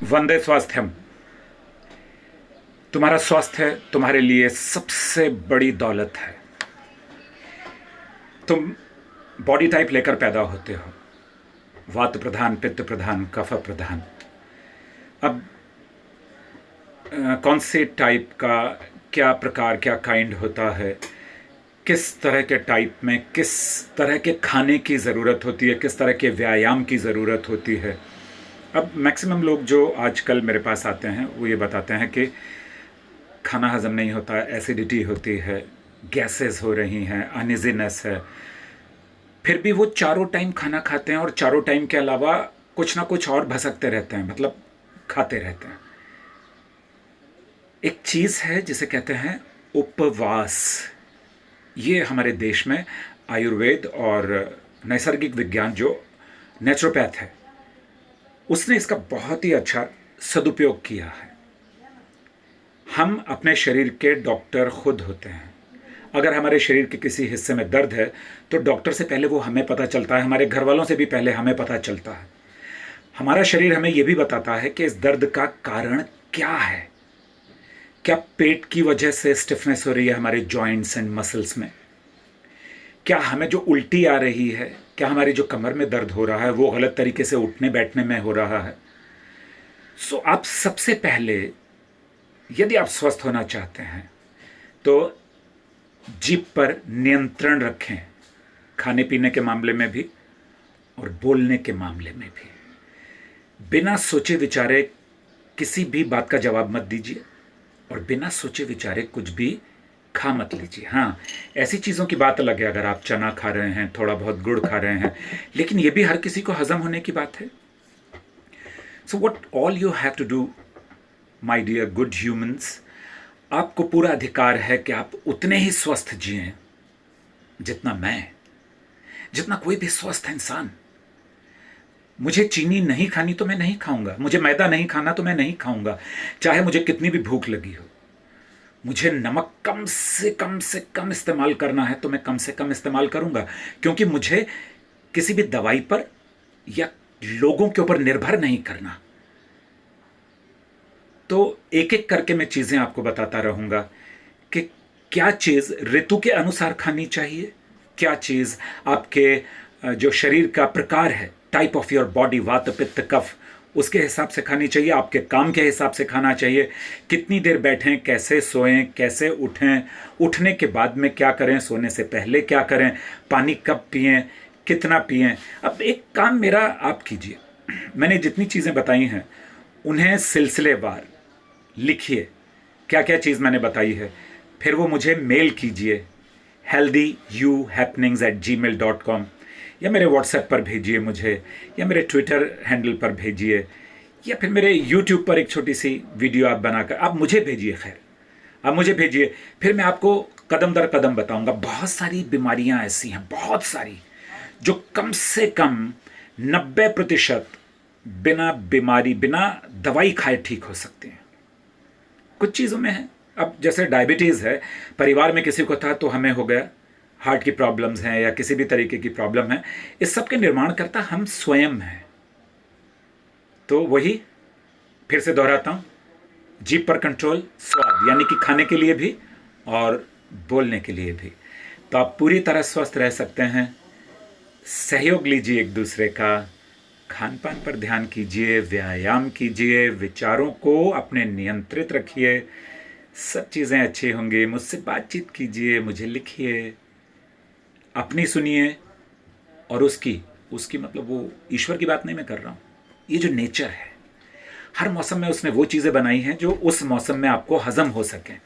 वंदे स्वास्थ्यम। तुम्हारा स्वास्थ्य तुम्हारे लिए सबसे बड़ी दौलत है। तुम बॉडी टाइप लेकर पैदा होते हो, वात प्रधान, पित्त प्रधान, कफ प्रधान। अब कौन से टाइप का क्या प्रकार, क्या काइंड होता है, किस तरह के टाइप में किस तरह के खाने की ज़रूरत होती है, किस तरह के व्यायाम की ज़रूरत होती है। अब मैक्सिमम लोग जो आजकल मेरे पास आते हैं वो ये बताते हैं कि खाना हज़म नहीं होता, एसिडिटी होती है, गैसेस हो रही हैं, अनइजीनेस है। फिर भी वो चारों टाइम खाना खाते हैं और चारों टाइम के अलावा कुछ ना कुछ और भसकते रहते हैं, मतलब खाते रहते हैं। एक चीज़ है जिसे कहते हैं उपवास। ये हमारे देश में आयुर्वेद और नैसर्गिक विज्ञान जो नेचुरोपैथ है उसने इसका बहुत ही अच्छा सदुपयोग किया है। हम अपने शरीर के डॉक्टर खुद होते हैं। अगर हमारे शरीर के किसी हिस्से में दर्द है तो डॉक्टर से पहले वो हमें पता चलता है, हमारे घर वालों से भी पहले हमें पता चलता है। हमारा शरीर हमें ये भी बताता है कि इस दर्द का कारण क्या है। क्या पेट की वजह से स्टिफनेस हो रही है हमारे जॉइंट्स एंड मसल्स में? क्या हमें जो उल्टी आ रही है, क्या हमारी जो कमर में दर्द हो रहा है वो गलत तरीके से उठने बैठने में हो रहा है? सो आप सबसे पहले यदि आप स्वस्थ होना चाहते हैं तो जीभ पर नियंत्रण रखें, खाने पीने के मामले में भी और बोलने के मामले में भी। बिना सोचे विचारे किसी भी बात का जवाब मत दीजिए और बिना सोचे विचारे कुछ भी खा मत लीजिए। हाँ, ऐसी चीज़ों की बात अलग है, अगर आप चना खा रहे हैं, थोड़ा बहुत गुड़ खा रहे हैं, लेकिन ये भी हर किसी को हजम होने की बात है। So what all you have to do my dear good humans, आपको पूरा अधिकार है कि आप उतने ही स्वस्थ जिएं जितना कोई भी स्वस्थ इंसान। मुझे चीनी नहीं खानी तो मैं नहीं खाऊंगा, मुझे मैदा नहीं खाना तो मैं नहीं खाऊंगा, चाहे मुझे कितनी भी भूख लगी हो। मुझे नमक कम से कम इस्तेमाल करना है तो मैं कम से कम इस्तेमाल करूंगा, क्योंकि मुझे किसी भी दवाई पर या लोगों के ऊपर निर्भर नहीं करना। तो एक एक करके मैं चीज़ें आपको बताता रहूंगा कि क्या चीज़ ऋतु के अनुसार खानी चाहिए, क्या चीज़ आपके जो शरीर का प्रकार है, टाइप ऑफ योर बॉडी, वात पित्त कफ, उसके हिसाब से खानी चाहिए, आपके काम के हिसाब से खाना चाहिए। कितनी देर बैठें, कैसे सोएं, कैसे उठें, उठने के बाद में क्या करें, सोने से पहले क्या करें, पानी कब पिएं, कितना पिएं। अब एक काम मेरा आप कीजिए, मैंने जितनी चीज़ें बताई हैं उन्हें सिलसिलेवार लिखिए, क्या क्या चीज़ मैंने बताई है, फिर वो मुझे मेल कीजिए healthyyouhappenings@gmail.com, या मेरे व्हाट्सएप पर भेजिए मुझे, या मेरे ट्विटर हैंडल पर भेजिए, या फिर मेरे यूट्यूब पर एक छोटी सी वीडियो आप बनाकर आप मुझे भेजिए। खैर, आप मुझे भेजिए, फिर मैं आपको कदम दर कदम बताऊंगा। बहुत सारी बीमारियां ऐसी हैं, बहुत सारी, जो कम से कम 90% बिना बीमारी, बिना दवाई खाए ठीक हो सकती हैं। कुछ चीज़ों में है, अब जैसे डायबिटीज़ है, परिवार में किसी को था तो हमें हो गया, हार्ट की प्रॉब्लम्स हैं या किसी भी तरीके की प्रॉब्लम है, इस सब के निर्माण करता हम स्वयं हैं। तो वही फिर से दोहराता हूँ, जीभ पर कंट्रोल, स्वाद यानी कि खाने के लिए भी और बोलने के लिए भी, तो आप पूरी तरह स्वस्थ रह सकते हैं। सहयोग लीजिए एक दूसरे का, खान पान पर ध्यान कीजिए, व्यायाम कीजिए, विचारों को अपने नियंत्रित रखिए, सब चीज़ें अच्छी होंगी। मुझसे बातचीत कीजिए, मुझे लिखिए, अपनी सुनिए और उसकी उसकी मतलब वो ईश्वर की बात नहीं मैं कर रहा हूँ, ये जो नेचर है, हर मौसम में उसने वो चीज़ें बनाई हैं जो उस मौसम में आपको हजम हो सकें।